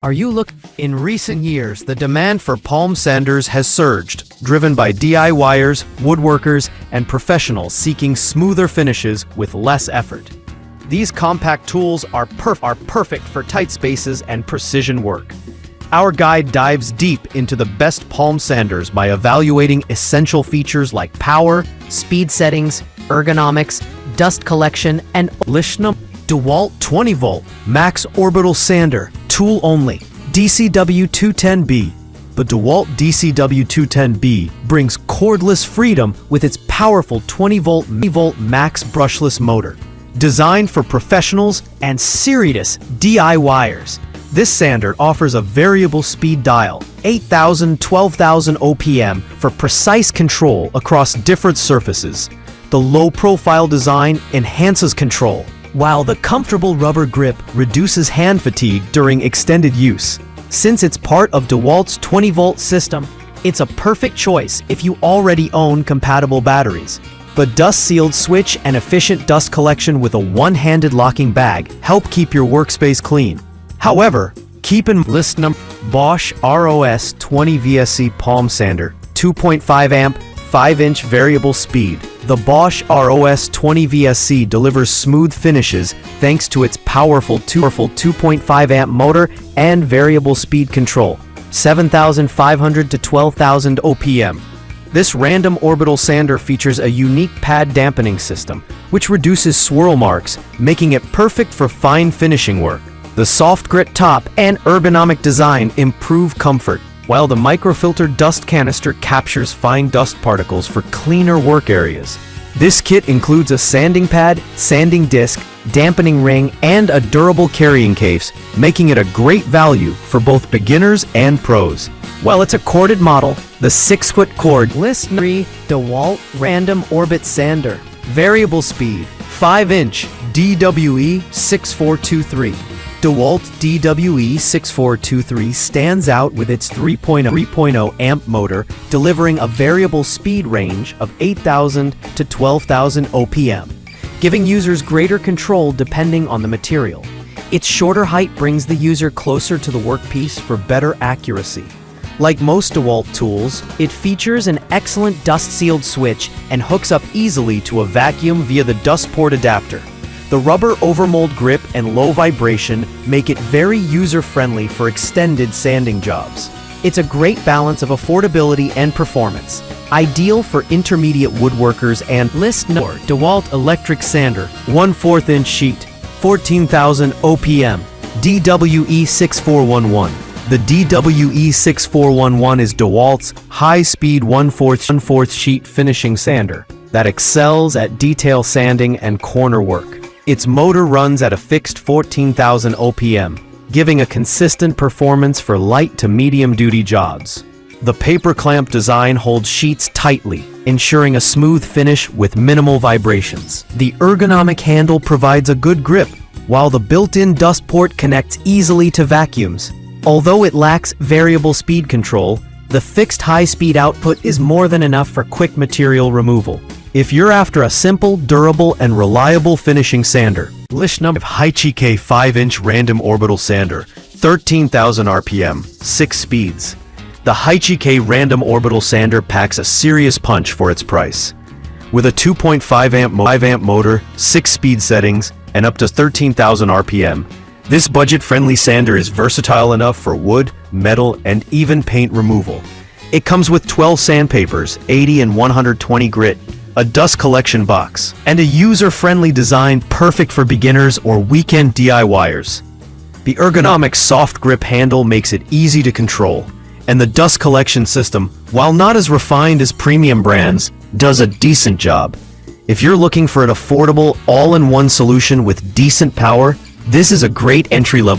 In recent years, the demand for palm sanders has surged, driven by DIYers, woodworkers, and professionals seeking smoother finishes with less effort. These compact tools are perfect for tight spaces and precision work. Our guide dives deep into the best palm sanders by evaluating essential features like power, speed settings, ergonomics, dust collection, and Dewalt 20-volt Max Orbital Sander, tool only, DCW210B. The Dewalt DCW210B brings cordless freedom with its powerful 20-volt max brushless motor. Designed for professionals and serious DIYers, this sander offers a variable speed dial, 8,000-12,000 OPM, for precise control across different surfaces. The low-profile design enhances control, while the comfortable rubber grip reduces hand fatigue during extended use. Since it's part of DeWalt's 20-volt system, it's a perfect choice if you already own compatible batteries. The dust-sealed switch and efficient dust collection with a one-handed locking bag help keep your workspace clean. However, keep in list number Bosch ROS 20 VSC Palm Sander, 2.5 amp, 5-inch variable speed. The Bosch ROS 20 VSC delivers smooth finishes thanks to its powerful 2.5 amp motor and variable speed control, 7,500 to 12,000 OPM. This random orbital sander features a unique pad dampening system, which reduces swirl marks, making it perfect for fine finishing work. The soft grit top and ergonomic design improve comfort, while the microfilter dust canister captures fine dust particles for cleaner work areas. This kit includes a sanding pad, sanding disc, dampening ring, and a durable carrying case, making it a great value for both beginners and pros. While it's a corded model, the 6-foot cordless DeWalt Random Orbit Sander, variable speed, 5-inch, DWE 6423. DeWalt DWE6423 stands out with its 3.0 amp motor, delivering a variable speed range of 8,000 to 12,000 OPM, giving users greater control depending on the material. Its shorter height brings the user closer to the workpiece for better accuracy. Like most DeWalt tools, it features an excellent dust-sealed switch and hooks up easily to a vacuum via the dust port adapter. The rubber overmold grip and low vibration make it very user-friendly for extended sanding jobs. It's a great balance of affordability and performance, ideal for intermediate woodworkers and DeWalt Electric Sander, 1/4 inch sheet, 14,000 OPM, DWE6411. The DWE6411 is DeWalt's high-speed 1/4 sheet finishing sander that excels at detail sanding and corner work. Its motor runs at a fixed 14,000 OPM, giving a consistent performance for light to medium-duty jobs. The paper clamp design holds sheets tightly, ensuring a smooth finish with minimal vibrations. The ergonomic handle provides a good grip, while the built-in dust port connects easily to vacuums. Although it lacks variable speed control, the fixed high-speed output is more than enough for quick material removal. If you're after a simple, durable, and reliable finishing sander, list number hychika 5-inch Random Orbital Sander, 13,000 RPM, 6 speeds. The hychika Random Orbital Sander packs a serious punch for its price. With a 2.5 amp motor, 6 speed settings, and up to 13,000 RPM, this budget-friendly sander is versatile enough for wood, metal, and even paint removal. It comes with 12 sandpapers, 80 and 120 grit, a dust collection box, and a user-friendly design perfect for beginners or weekend DIYers. The ergonomic soft grip handle makes it easy to control, and the dust collection system, while not as refined as premium brands, does a decent job. If you're looking for an affordable, all-in-one solution with decent power, this is a great entry-level